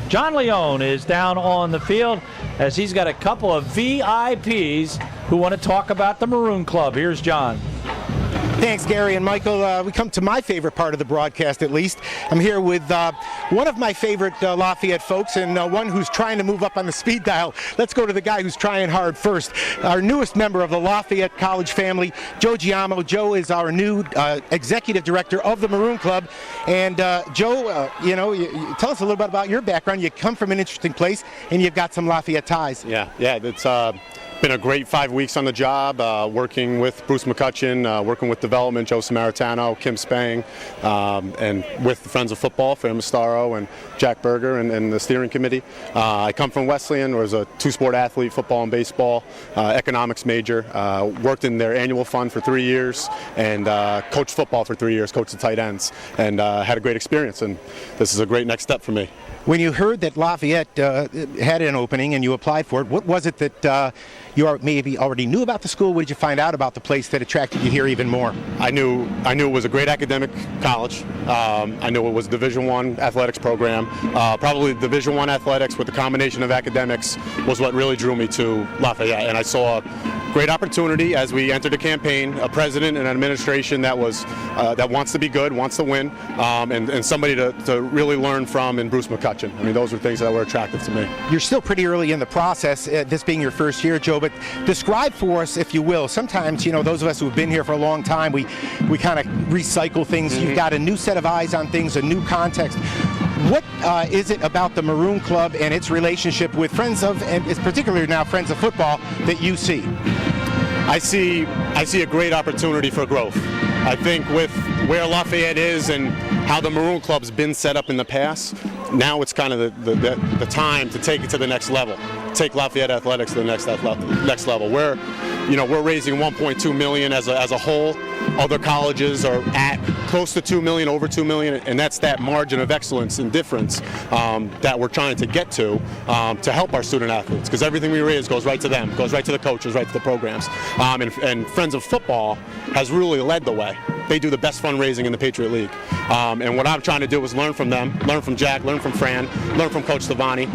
John Leone is down on the field as he's got a couple of VIPs who want to talk about the Maroon Club. Here's John. Thanks, Gary and Michael. We come to my favorite part of the broadcast, at least. I'm here with one of my favorite Lafayette folks and one who's trying to move up on the speed dial. Let's go to the guy who's trying hard first. Our newest member of the Lafayette College family, Joe Giaimo. Joe is our new executive director of the Maroon Club. And Joe, tell us a little bit about your background. You come from an interesting place, and you've got some Lafayette ties. Yeah, it's been a great 5 weeks on the job, working with Bruce McCutcheon, working with development, Joe Samaritano, Kim Spang, and with the Friends of Football, Fran Mustaro and Jack Berger and the steering committee. I come from Wesleyan, was a two-sport athlete, football and baseball, economics major, worked in their annual fund for 3 years, and coached football for 3 years, coached the tight ends, and had a great experience, and this is a great next step for me. When you heard that Lafayette had an opening and you applied for it, what was it that you maybe already knew about the school? What did you find out about the place that attracted you here even more? I knew it was a great academic college. I knew it was a Division I athletics program. Probably Division I athletics with the combination of academics was what really drew me to Lafayette. And I saw a great opportunity as we entered the campaign, a president and an administration that wants to be good, wants to win, and somebody to really learn from in Bruce McCutcheon. I mean, those were things that were attractive to me. You're still pretty early in the process, this being your first year, Joe, but describe for us, if you will. Sometimes, those of us who have been here for a long time, we kind of recycle things. Mm-hmm. You've got a new set of eyes on things, a new context. What is it about the Maroon Club and its relationship with Friends of, and it's particularly now Friends of Football, that you see? I see a great opportunity for growth. I think with where Lafayette is and how the Maroon Club's been set up in the past, now it's kind of the time to take it to the next level. Take Lafayette athletics to the next level. We're raising $1.2 million as a whole. Other colleges are at close to $2 million, over $2 million, and that's that margin of excellence and difference that we're trying to get to help our student athletes, because everything we raise goes right to them, goes right to the coaches, right to the programs. And Friends of Football has really led the way. They do the best fundraising in the Patriot League. And what I'm trying to do is learn from them, learn from Jack, learn from Fran, learn from Coach Stevani,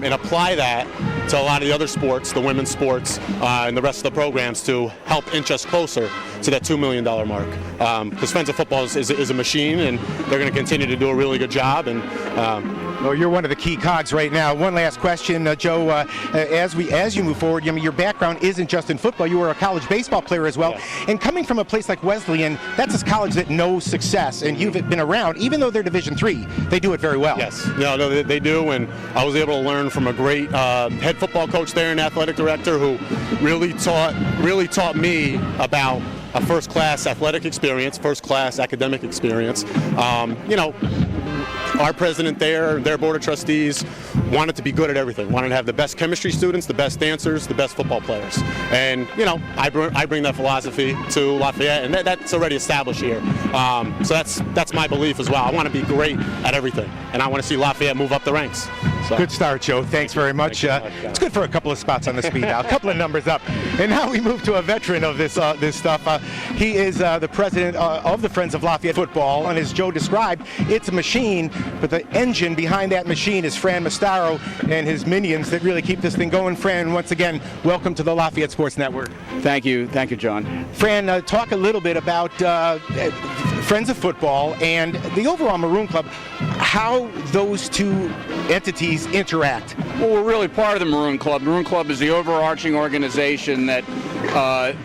and apply that to a lot of the other sports, the women's sports, and the rest of the programs to help inch us closer to that $2 million mark. Because Friends of Football is a machine, and they're going to continue to do a really good job. And well, you're one of the key cogs right now. One last question, Joe. As you move forward, your background isn't just in football. You were a college baseball player as well. Yes. And coming from a place like Wesleyan, that's a college that knows success, and you've been around. Even though they're Division III, they do it very well. Yes, no, they do, and I was able to learn from a great head football coach there and athletic director who really taught me about a first-class athletic experience, first-class academic experience. Our president there, their board of trustees, wanted to be good at everything. Wanted to have the best chemistry students, the best dancers, the best football players. And I bring that philosophy to Lafayette, and that's already established here. So that's my belief as well. I want to be great at everything, and I want to see Lafayette move up the ranks. So. Good start, Joe. Thanks very much. It's good for a couple of spots on the speed dial, a couple of numbers up. And now we move to a veteran of this stuff. He is the president of the Friends of Lafayette Football, and as Joe described, it's a machine, but the engine behind that machine is Fran Mustaro and his minions that really keep this thing going. Fran, once again, welcome to the Lafayette Sports Network. Thank you, John. Fran, talk a little bit about Friends of Football and the overall Maroon Club, how those two entities interact. Well, we're really part of the Maroon Club. The Maroon Club is the overarching organization that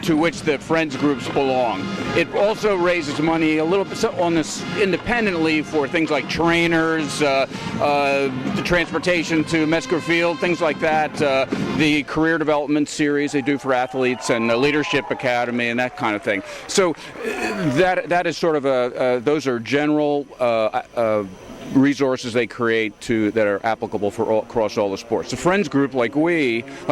to which the Friends groups belong. It also raises money a little bit on this independently for things like trainers, the transportation to Metzger Field, things like that, the career development series they do for athletes, and the leadership academy and that kind of thing. So that is sort of those are general resources they create that are applicable for across all the sports. The Friends group, like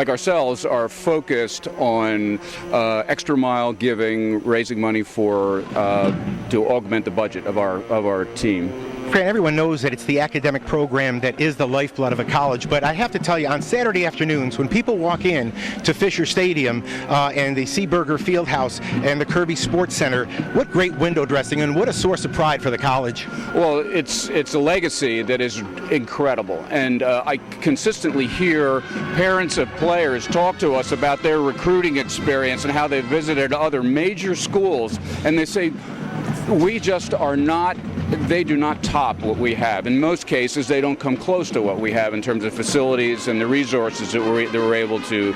ourselves, are focused on extra mile giving, raising money to augment the budget of our team. Fran, everyone knows that it's the academic program that is the lifeblood of a college, but I have to tell you, on Saturday afternoons, when people walk in to Fisher Stadium and the Seaburger Fieldhouse and the Kirby Sports Center, what great window dressing and what a source of pride for the college. Well, it's a legacy that is incredible, and I consistently hear parents of players talk to us about their recruiting experience and how they visited other major schools, and they say, we just are not, they do not top what we have. In most cases, they don't come close to what we have in terms of facilities and the resources that we're able to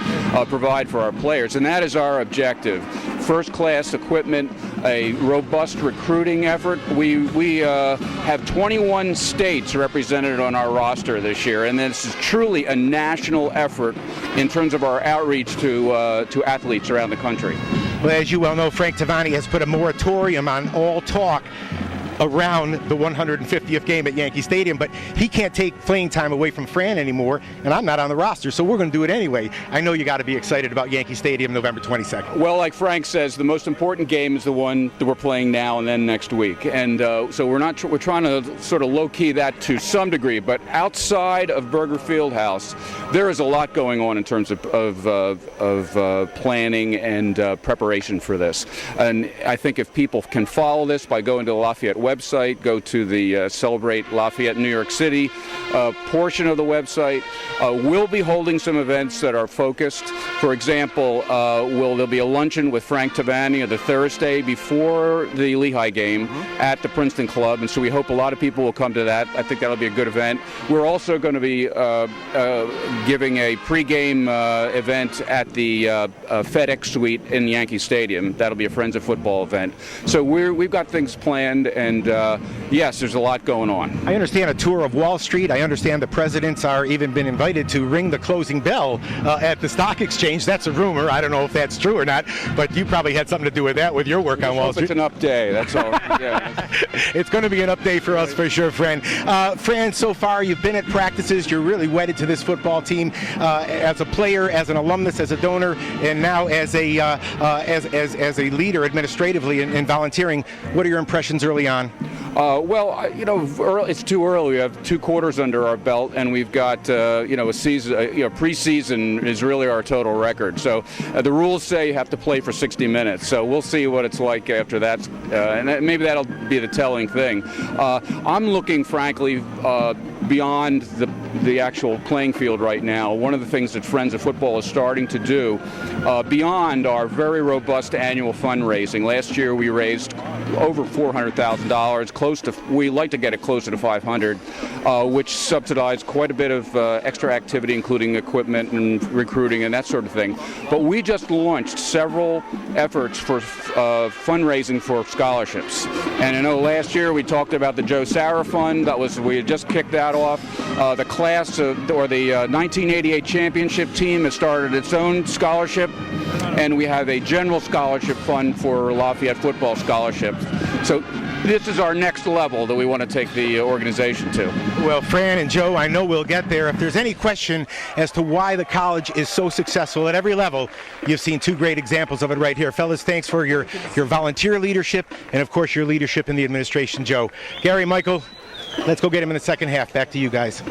provide for our players. And that is our objective. First-class equipment, a robust recruiting effort. We have 21 states represented on our roster this year, and this is truly a national effort in terms of our outreach to athletes around the country. Well, as you well know, Frank Tavani has put a moratorium on all talk around the 150th game at Yankee Stadium, but he can't take playing time away from Fran anymore, and I'm not on the roster, so we're going to do it anyway. I know you got to be excited about Yankee Stadium November 22nd. Well, like Frank says, the most important game is the one that we're playing now and then next week, and so we're trying to sort of low-key that to some degree, but outside of Burger Fieldhouse, there is a lot going on in terms of planning and preparation for this, and I think if people can follow this by going to the Lafayette website, go to the Celebrate Lafayette New York City portion of the website. We'll be holding some events that are focused. For example, there'll be a luncheon with Frank Tavani the Thursday before the Lehigh game at the Princeton Club, and so we hope a lot of people will come to that. I think that'll be a good event. We're also going to be giving a pregame event at the FedEx Suite in Yankee Stadium. That'll be a Friends of Football event. So we've got things planned, and yes, there's a lot going on. I understand a tour of Wall Street. I understand the presidents are even been invited to ring the closing bell at the stock exchange. That's a rumor. I don't know if that's true or not, but you probably had something to do with that with your work on Wall Street. It's an up day, that's all. Yeah. It's going to be an up day for us for sure, Fran. Fran, so far you've been at practices. You're really wedded to this football team as a player, as an alumnus, as a donor, and now as a leader administratively and volunteering. What are your impressions early on? It's too early. We have 2 quarters under our belt, and we've got a season. Preseason is really our total record. So the rules say you have to play for 60 minutes. So we'll see what it's like after that, and maybe that'll be the telling thing. I'm looking, frankly, beyond the actual playing field right now. One of the things that Friends of Football is starting to do, beyond our very robust annual fundraising. Last year we raised over $400,000. We'd like to get it closer to $500,000, which subsidized quite a bit of extra activity, including equipment and recruiting and that sort of thing. But we just launched several efforts for fundraising for scholarships. And I know last year we talked about the Joe Sarah Fund. We had just kicked that off. The class the 1988 championship team has started its own scholarship, and we have a general scholarship fund for Lafayette football scholarships. So this is our next level that we want to take the organization to. Well, Fran and Joe, I know we'll get there. If there's any question as to why the college is so successful at every level, you've seen 2 great examples of it right here. Fellas, thanks for your volunteer leadership and, of course, your leadership in the administration, Joe. Gary, Michael, let's go get him in the second half. Back to you guys.